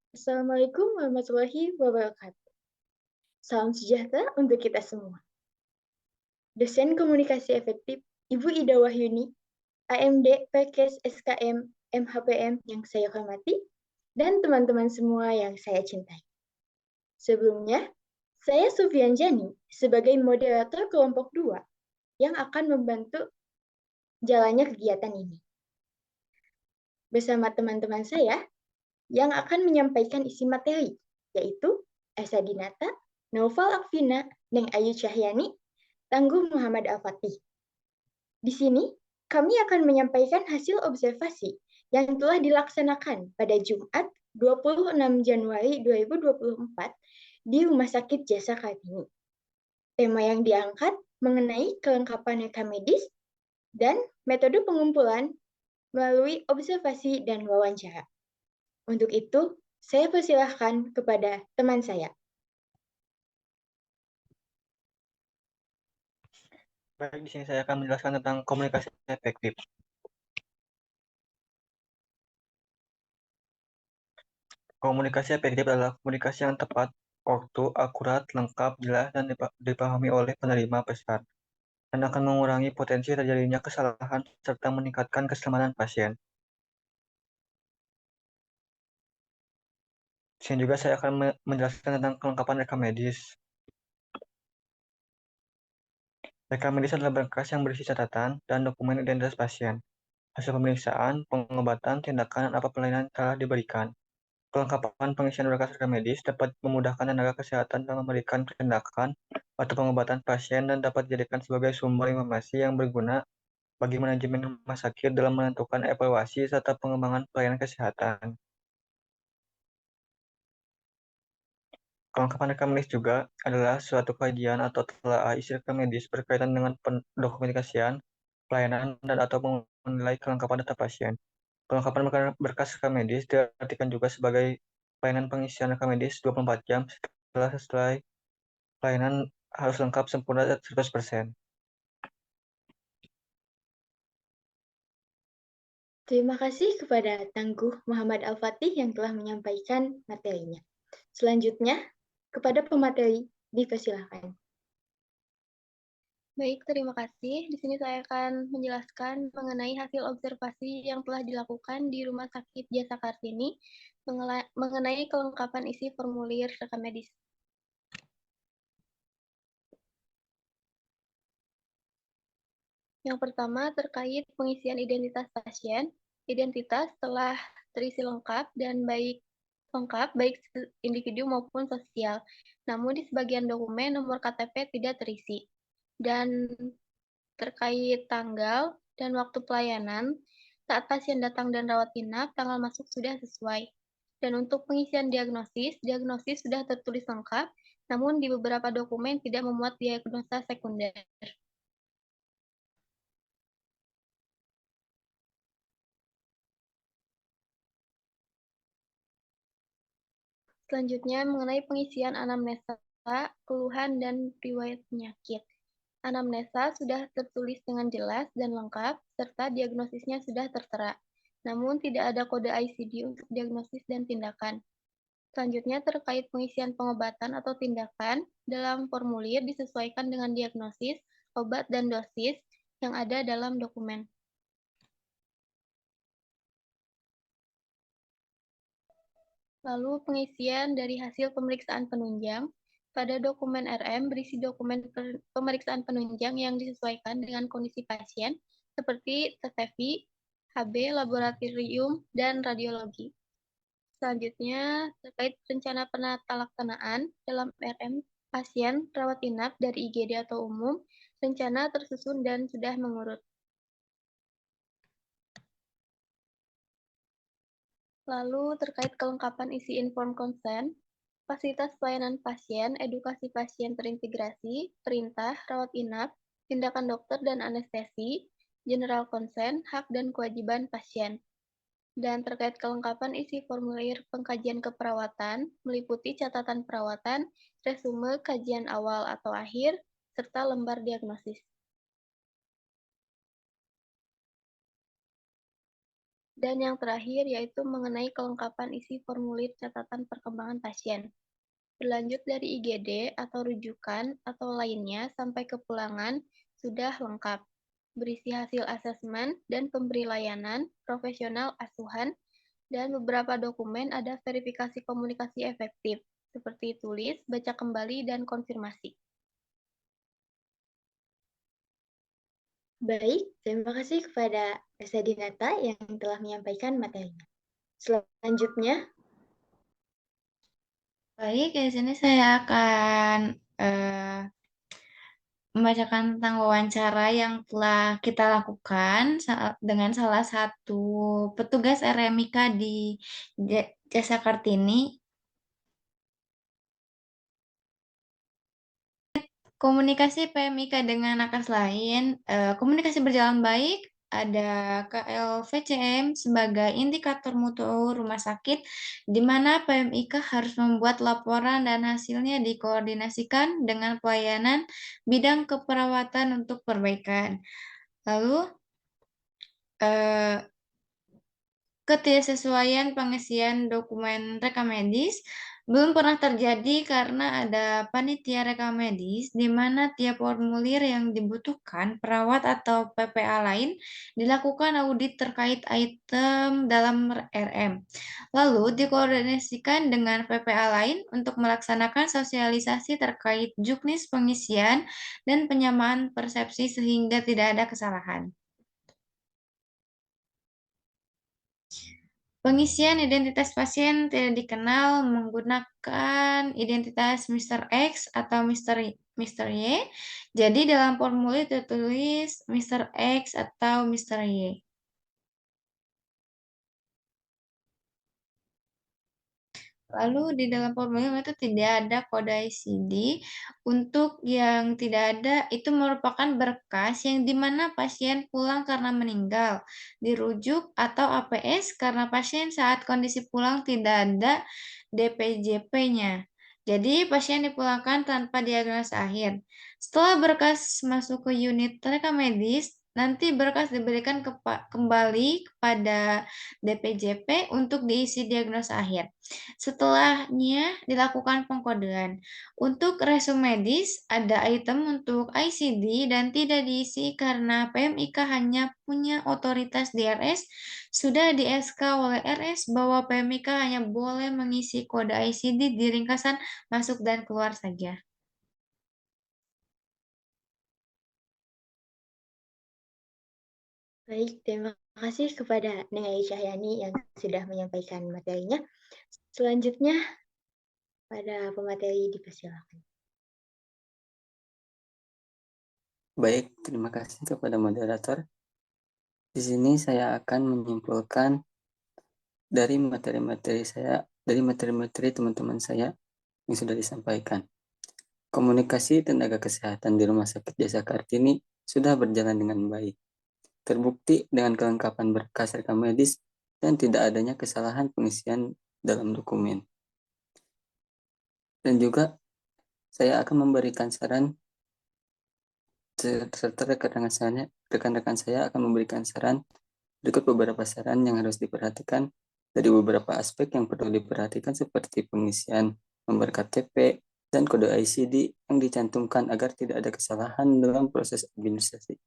Assalamualaikum warahmatullahi wabarakatuh. Salam sejahtera untuk kita semua. Dosen Komunikasi Efektif, Ibu Ida Wahyuni, AMD PKS SKM MHPM yang saya hormati, dan teman-teman semua yang saya cintai. Sebelumnya, saya Sufian Jani sebagai moderator kelompok 2 yang akan membantu jalannya kegiatan ini. Bersama teman-teman saya yang akan menyampaikan isi materi, yaitu Esa Dinata, Naufal Akvina, Neng Ayu Cahyani, Tangguh Muhammad Al-Fatih. Di sini, kami akan menyampaikan hasil observasi yang telah dilaksanakan pada Jumat 26 Januari 2024 di Rumah Sakit Jasa Kartini. Tema yang diangkat mengenai kelengkapan rekam medis dan metode pengumpulan melalui observasi dan wawancara. Untuk itu, saya persilahkan kepada teman saya. Baik, di sini saya akan menjelaskan tentang komunikasi efektif. Komunikasi efektif adalah komunikasi yang tepat, waktu, akurat, lengkap, jelas, dan dipahami oleh penerima pesan, dan akan mengurangi potensi terjadinya kesalahan serta meningkatkan keselamatan pasien. Di sini juga saya akan menjelaskan tentang kelengkapan rekam medis. Rekam medis adalah berkas yang berisi catatan dan dokumen identitas pasien, hasil pemeriksaan, pengobatan, tindakan, dan apa pelayanan telah diberikan. Kelengkapan pengisian berkas rekam medis dapat memudahkan tenaga kesehatan dalam memberikan tindakan atau pengobatan pasien dan dapat dijadikan sebagai sumber informasi yang berguna bagi manajemen rumah sakit dalam menentukan evaluasi serta pengembangan pelayanan kesehatan. Kelengkapan rekam medis juga adalah suatu kajian atau telah isi rekam medis berkaitan dengan pendokumentasian, pelayanan, dan atau menilai kelengkapan data pasien. Kelengkapan berkas rekam medis diartikan juga sebagai pelayanan pengisian rekam medis 24 jam setelah selesai. Pelayanan harus lengkap sempurna 100%. Terima kasih kepada Tangguh Muhammad Al-Fatih yang telah menyampaikan materinya. Selanjutnya, kepada pemateri, dipersilakan. Baik, terima kasih. Di sini saya akan menjelaskan mengenai hasil observasi yang telah dilakukan di Rumah Sakit Jasa Kartini mengenai kelengkapan isi formulir rekam medis. Yang pertama terkait pengisian identitas pasien. Identitas telah terisi lengkap baik individu maupun sosial. Namun di sebagian dokumen nomor KTP tidak terisi. Dan terkait tanggal dan waktu pelayanan, saat pasien datang dan rawat inap, tanggal masuk sudah sesuai. Dan untuk pengisian diagnosis sudah tertulis lengkap, namun di beberapa dokumen tidak memuat diagnosa sekunder. Selanjutnya mengenai pengisian anamnesa, keluhan, dan riwayat penyakit. Anamnesa sudah tertulis dengan jelas dan lengkap, serta diagnosisnya sudah tertera. Namun tidak ada kode ICD untuk diagnosis dan tindakan. Selanjutnya terkait pengisian pengobatan atau tindakan, dalam formulir disesuaikan dengan diagnosis, obat, dan dosis yang ada dalam dokumen. Lalu pengisian dari hasil pemeriksaan penunjang. Pada dokumen RM berisi dokumen pemeriksaan penunjang yang disesuaikan dengan kondisi pasien, seperti TTV, HB, laboratorium, dan radiologi. Selanjutnya, terkait rencana penata laksanaan dalam RM pasien rawat inap dari IGD atau umum, rencana tersusun dan sudah mengurut. Lalu terkait kelengkapan isi inform consent, fasilitas pelayanan pasien, edukasi pasien terintegrasi, perintah, rawat inap, tindakan dokter dan anestesi, general consent, hak dan kewajiban pasien. Dan terkait kelengkapan isi formulir pengkajian keperawatan, meliputi catatan perawatan, resume kajian awal atau akhir, serta lembar diagnosis. Dan yang terakhir yaitu mengenai kelengkapan isi formulir catatan perkembangan pasien. Berlanjut dari IGD atau rujukan atau lainnya sampai kepulangan sudah lengkap. Berisi hasil asesmen dan pemberi layanan, profesional asuhan, dan beberapa dokumen ada verifikasi komunikasi efektif, seperti tulis, baca kembali, dan konfirmasi. Baik, terima kasih kepada Esa Dinata yang telah menyampaikan materinya. Selanjutnya, Baik, di sini saya akan membacakan tentang wawancara yang telah kita lakukan dengan salah satu petugas RMIK di Jasa Kartini. Komunikasi PMIK dengan nakes lain, komunikasi berjalan baik. Ada KLVCM sebagai indikator mutu rumah sakit, di mana PMIK harus membuat laporan dan hasilnya dikoordinasikan dengan pelayanan bidang keperawatan untuk perbaikan. Lalu, ketidaksesuaian pengisian dokumen rekam medis belum pernah terjadi karena ada panitia rekam medis di mana tiap formulir yang dibutuhkan perawat atau PPA lain dilakukan audit terkait item dalam RM. Lalu dikoordinasikan dengan PPA lain untuk melaksanakan sosialisasi terkait juknis pengisian dan penyamaan persepsi sehingga tidak ada kesalahan. Pengisian identitas pasien tidak dikenal menggunakan identitas Mr. X atau Mr. Y. Jadi dalam formulir tertulis Mr. X atau Mr. Y. Lalu di dalam formulir itu tidak ada kode ICD. Untuk yang tidak ada, itu merupakan berkas yang dimana pasien pulang karena meninggal, dirujuk atau APS karena pasien saat kondisi pulang tidak ada DPJP-nya. Jadi pasien dipulangkan tanpa diagnosa akhir. Setelah berkas masuk ke unit rekam medis, nanti berkas diberikan kembali kepada DPJP untuk diisi diagnosa akhir. Setelahnya dilakukan pengkodean. Untuk resume medis, ada item untuk ICD dan tidak diisi karena PMIK hanya punya otoritas DRS. Sudah di SK oleh RS bahwa PMIK hanya boleh mengisi kode ICD di ringkasan masuk dan keluar saja. baik, terima kasih kepada Neng Ayu Cahyani yang sudah menyampaikan materinya. Selanjutnya, pada pemateri dipersilakan. Baik, terima kasih kepada moderator. Di sini saya akan menyimpulkan dari materi-materi teman-teman saya yang sudah disampaikan. Komunikasi tenaga kesehatan di Rumah Sakit Jasa Kartini sudah berjalan dengan baik. Terbukti dengan kelengkapan berkas rekam medis dan tidak adanya kesalahan pengisian dalam dokumen. Dan juga saya akan memberikan saran serta rekan-rekan saya akan memberikan saran berikut beberapa saran yang harus diperhatikan dari beberapa aspek yang perlu diperhatikan seperti pengisian nomor KTP dan kode ICD yang dicantumkan agar tidak ada kesalahan dalam proses administrasi.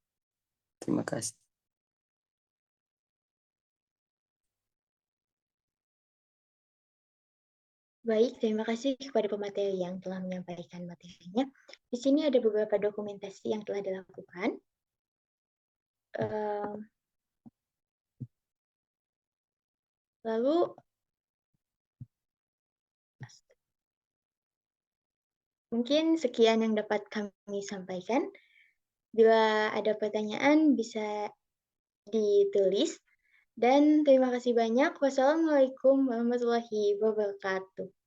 Terima kasih. Baik, terima kasih kepada pemateri yang telah menyampaikan materinya. Di sini ada beberapa dokumentasi yang telah dilakukan. Lalu, mungkin sekian yang dapat kami sampaikan. Bila ada pertanyaan, bisa ditulis. Dan terima kasih banyak. Wassalamualaikum warahmatullahi wabarakatuh.